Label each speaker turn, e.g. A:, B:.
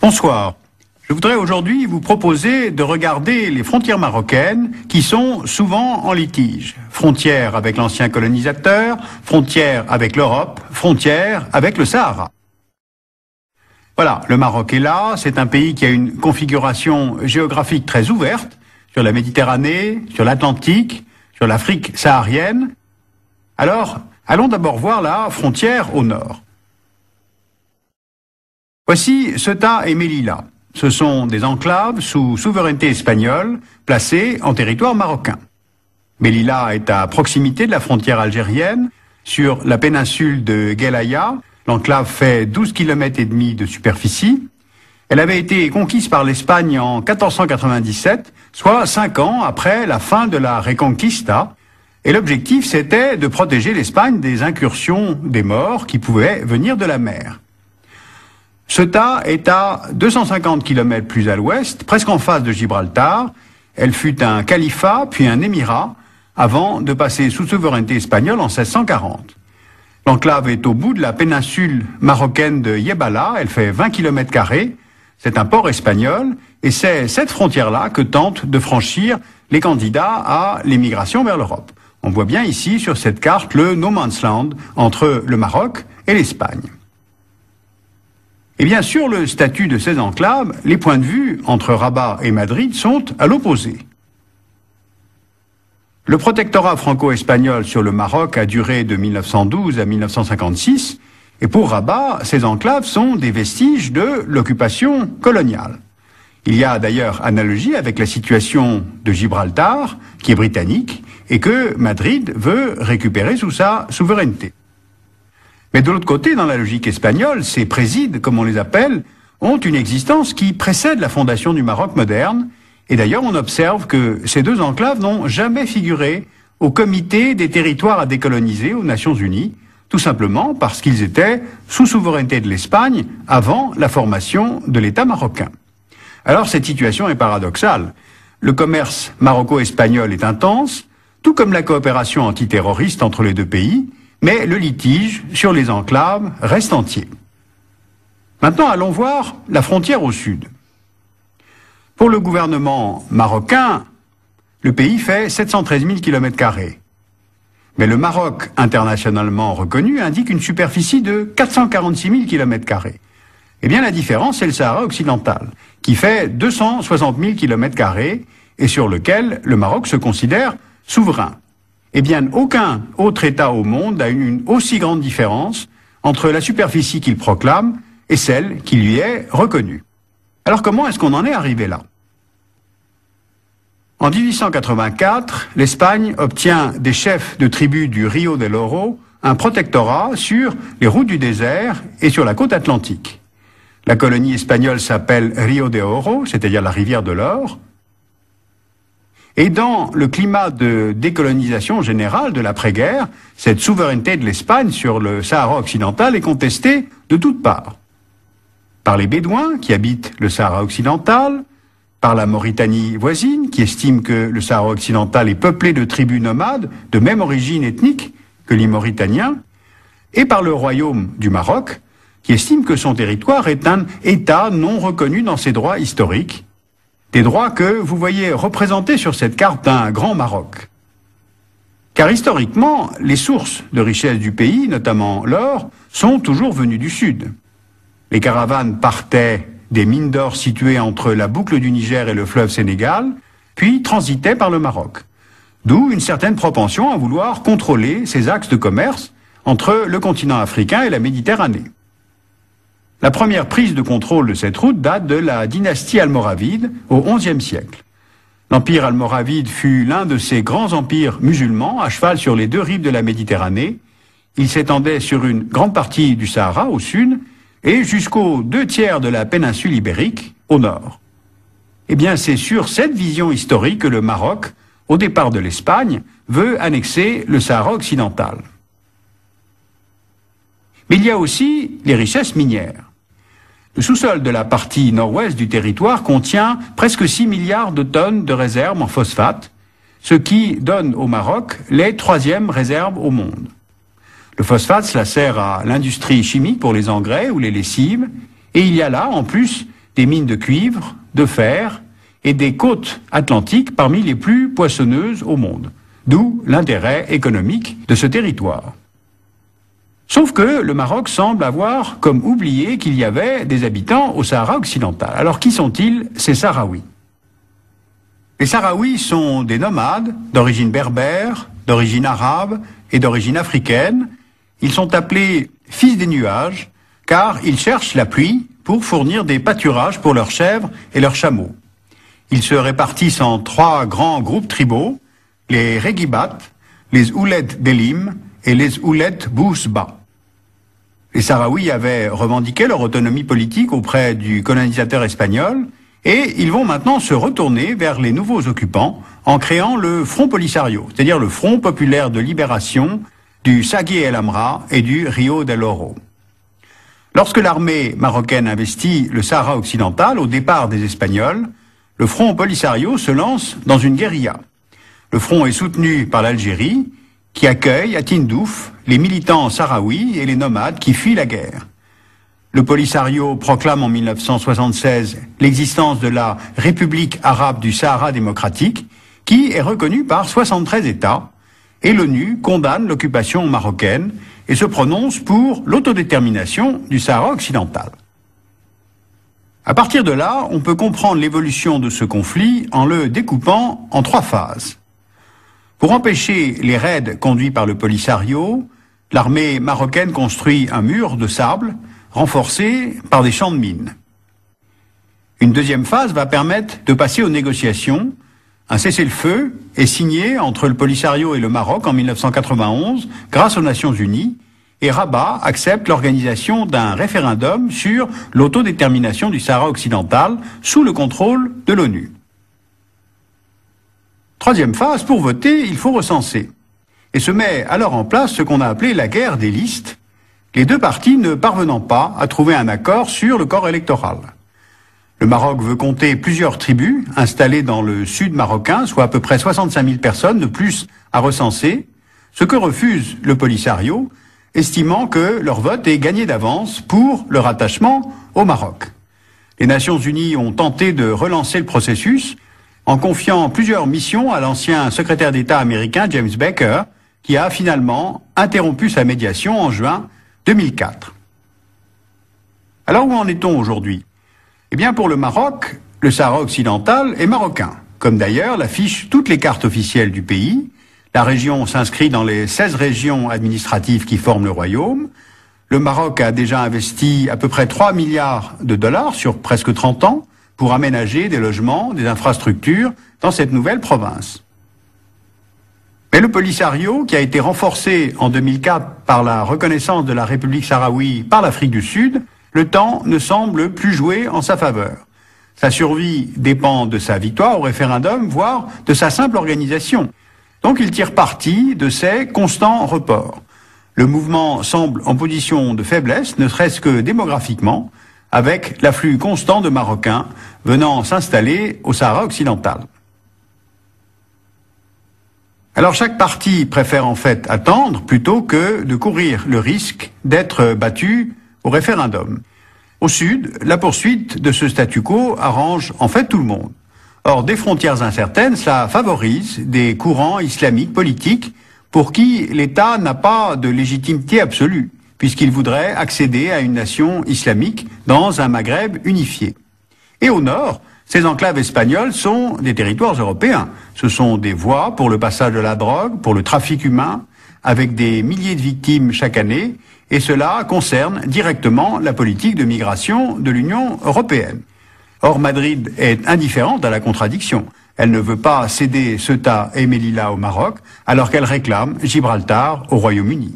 A: Bonsoir. Je voudrais aujourd'hui vous proposer de regarder les frontières marocaines qui sont souvent en litige. Frontières avec l'ancien colonisateur, frontières avec l'Europe, frontières avec le Sahara. Voilà, le Maroc est là, c'est un pays qui a une configuration géographique très ouverte sur la Méditerranée, sur l'Atlantique, sur l'Afrique saharienne. Alors, allons d'abord voir la frontière au nord. Voici Ceuta et Melilla. Ce sont des enclaves sous souveraineté espagnole placées en territoire marocain. Melilla est à proximité de la frontière algérienne, sur la péninsule de Guelaya. L'enclave fait 12 km et demi de superficie. Elle avait été conquise par l'Espagne en 1497, soit 5 ans après la fin de la Reconquista. Et l'objectif, c'était de protéger l'Espagne des incursions des Maures qui pouvaient venir de la mer. Ceuta est à 250 km plus à l'ouest, presque en face de Gibraltar. Elle fut un califat, puis un émirat, avant de passer sous souveraineté espagnole en 1640. L'enclave est au bout de la péninsule marocaine de Yebala, elle fait 20 km², c'est un port espagnol, et c'est cette frontière-là que tentent de franchir les candidats à l'émigration vers l'Europe. On voit bien ici, sur cette carte, le no man's land entre le Maroc et l'Espagne. Et bien sûr, le statut de ces enclaves, les points de vue entre Rabat et Madrid sont à l'opposé. Le protectorat franco-espagnol sur le Maroc a duré de 1912 à 1956, et pour Rabat, ces enclaves sont des vestiges de l'occupation coloniale. Il y a d'ailleurs analogie avec la situation de Gibraltar, qui est britannique, et que Madrid veut récupérer sous sa souveraineté. Mais de l'autre côté, dans la logique espagnole, ces présides, comme on les appelle, ont une existence qui précède la fondation du Maroc moderne. Et d'ailleurs, on observe que ces deux enclaves n'ont jamais figuré au comité des territoires à décoloniser aux Nations Unies, tout simplement parce qu'ils étaient sous souveraineté de l'Espagne avant la formation de l'État marocain. Alors cette situation est paradoxale. Le commerce maroco-espagnol est intense, tout comme la coopération antiterroriste entre les deux pays, mais le litige sur les enclaves reste entier. Maintenant, allons voir la frontière au sud. Pour le gouvernement marocain, le pays fait 713 000 km². Mais le Maroc, internationalement reconnu, indique une superficie de 446 000 km². Eh bien, la différence, c'est le Sahara occidental, qui fait 260 000 km² et sur lequel le Maroc se considère souverain. Eh bien, aucun autre État au monde n'a une aussi grande différence entre la superficie qu'il proclame et celle qui lui est reconnue. Alors comment est-ce qu'on en est arrivé là? En 1884, l'Espagne obtient des chefs de tribus du Rio del Oro un protectorat sur les routes du désert et sur la côte atlantique. La colonie espagnole s'appelle Rio de Oro, c'est-à-dire la rivière de l'or. Et dans le climat de décolonisation générale de l'après-guerre, cette souveraineté de l'Espagne sur le Sahara occidental est contestée de toutes parts. Par les Bédouins qui habitent le Sahara occidental, par la Mauritanie voisine qui estime que le Sahara occidental est peuplé de tribus nomades de même origine ethnique que les Mauritaniens, et par le royaume du Maroc qui estime que son territoire est un État non reconnu dans ses droits historiques, des droits que vous voyez représentés sur cette carte d'un grand Maroc. Car historiquement, les sources de richesse du pays, notamment l'or, sont toujours venues du sud. Les caravanes partaient des mines d'or situées entre la boucle du Niger et le fleuve Sénégal, puis transitaient par le Maroc. D'où une certaine propension à vouloir contrôler ces axes de commerce entre le continent africain et la Méditerranée. La première prise de contrôle de cette route date de la dynastie almoravide au XIe siècle. L'empire almoravide fut l'un de ces grands empires musulmans à cheval sur les deux rives de la Méditerranée. Il s'étendait sur une grande partie du Sahara au sud et jusqu'aux 2/3 de la péninsule ibérique au nord. Eh bien, c'est sur cette vision historique que le Maroc, au départ de l'Espagne, veut annexer le Sahara occidental. Mais il y a aussi les richesses minières. Le sous-sol de la partie nord-ouest du territoire contient presque 6 milliards de tonnes de réserves en phosphate, ce qui donne au Maroc les 3e réserves au monde. Le phosphate, cela sert à l'industrie chimique pour les engrais ou les lessives, et il y a là, en plus, des mines de cuivre, de fer et des côtes atlantiques parmi les plus poissonneuses au monde. D'où l'intérêt économique de ce territoire. Sauf que le Maroc semble avoir comme oublié qu'il y avait des habitants au Sahara occidental. Alors qui sont-ils, ces Sahraouis? Les Sahraouis sont des nomades d'origine berbère, d'origine arabe et d'origine africaine. Ils sont appelés fils des nuages car ils cherchent la pluie pour fournir des pâturages pour leurs chèvres et leurs chameaux. Ils se répartissent en 3 grands groupes tribaux, les Regibat, les Ouled Delim et les Ouled Bousba. Les Sahraouis avaient revendiqué leur autonomie politique auprès du colonisateur espagnol et ils vont maintenant se retourner vers les nouveaux occupants en créant le Front Polisario, c'est-à-dire le Front populaire de libération du Sagui El Amra et du Rio del Oro. Lorsque l'armée marocaine investit le Sahara occidental au départ des Espagnols, le Front Polisario se lance dans une guérilla. Le front est soutenu par l'Algérie, qui accueille à Tindouf les militants sahraouis et les nomades qui fuient la guerre. Le Polisario proclame en 1976 l'existence de la République arabe du Sahara démocratique, qui est reconnue par 73 États, et l'ONU condamne l'occupation marocaine et se prononce pour l'autodétermination du Sahara occidental. À partir de là, on peut comprendre l'évolution de ce conflit en le découpant en 3 phases. Pour empêcher les raids conduits par le Polisario, l'armée marocaine construit un mur de sable renforcé par des champs de mines. Une deuxième phase va permettre de passer aux négociations. Un cessez-le-feu est signé entre le Polisario et le Maroc en 1991 grâce aux Nations Unies et Rabat accepte l'organisation d'un référendum sur l'autodétermination du Sahara occidental sous le contrôle de l'ONU. Troisième phase, pour voter, il faut recenser. Et se met alors en place ce qu'on a appelé la guerre des listes, les 2 parties ne parvenant pas à trouver un accord sur le corps électoral. Le Maroc veut compter plusieurs tribus installées dans le sud marocain, soit à peu près 65 000 personnes de plus à recenser, ce que refuse le Polisario, estimant que leur vote est gagné d'avance pour leur attachement au Maroc. Les Nations Unies ont tenté de relancer le processus en confiant plusieurs missions à l'ancien secrétaire d'État américain James Baker, qui a finalement interrompu sa médiation en juin 2004. Alors où en est-on aujourd'hui? Eh bien pour le Maroc, le Sahara occidental est marocain, comme d'ailleurs l'affichent toutes les cartes officielles du pays. La région s'inscrit dans les 16 régions administratives qui forment le royaume. Le Maroc a déjà investi à peu près 3 milliards de dollars sur presque 30 ans pour aménager des logements, des infrastructures dans cette nouvelle province. Mais le Polisario, qui a été renforcé en 2004 par la reconnaissance de la République sahraoui par l'Afrique du Sud, le temps ne semble plus jouer en sa faveur. Sa survie dépend de sa victoire au référendum, voire de sa simple organisation. Donc il tire parti de ces constants reports. Le mouvement semble en position de faiblesse, ne serait-ce que démographiquement, avec l'afflux constant de Marocains venant s'installer au Sahara occidental. Alors chaque parti préfère en fait attendre plutôt que de courir le risque d'être battu au référendum. Au sud, la poursuite de ce statu quo arrange en fait tout le monde. Or, des frontières incertaines, ça favorise des courants islamiques politiques pour qui l'État n'a pas de légitimité absolue, puisqu'il voudrait accéder à une nation islamique dans un Maghreb unifié. Et au nord, ces enclaves espagnoles sont des territoires européens. Ce sont des voies pour le passage de la drogue, pour le trafic humain, avec des milliers de victimes chaque année, et cela concerne directement la politique de migration de l'Union européenne. Or, Madrid est indifférente à la contradiction. Elle ne veut pas céder Ceuta et Melilla au Maroc, alors qu'elle réclame Gibraltar au Royaume-Uni.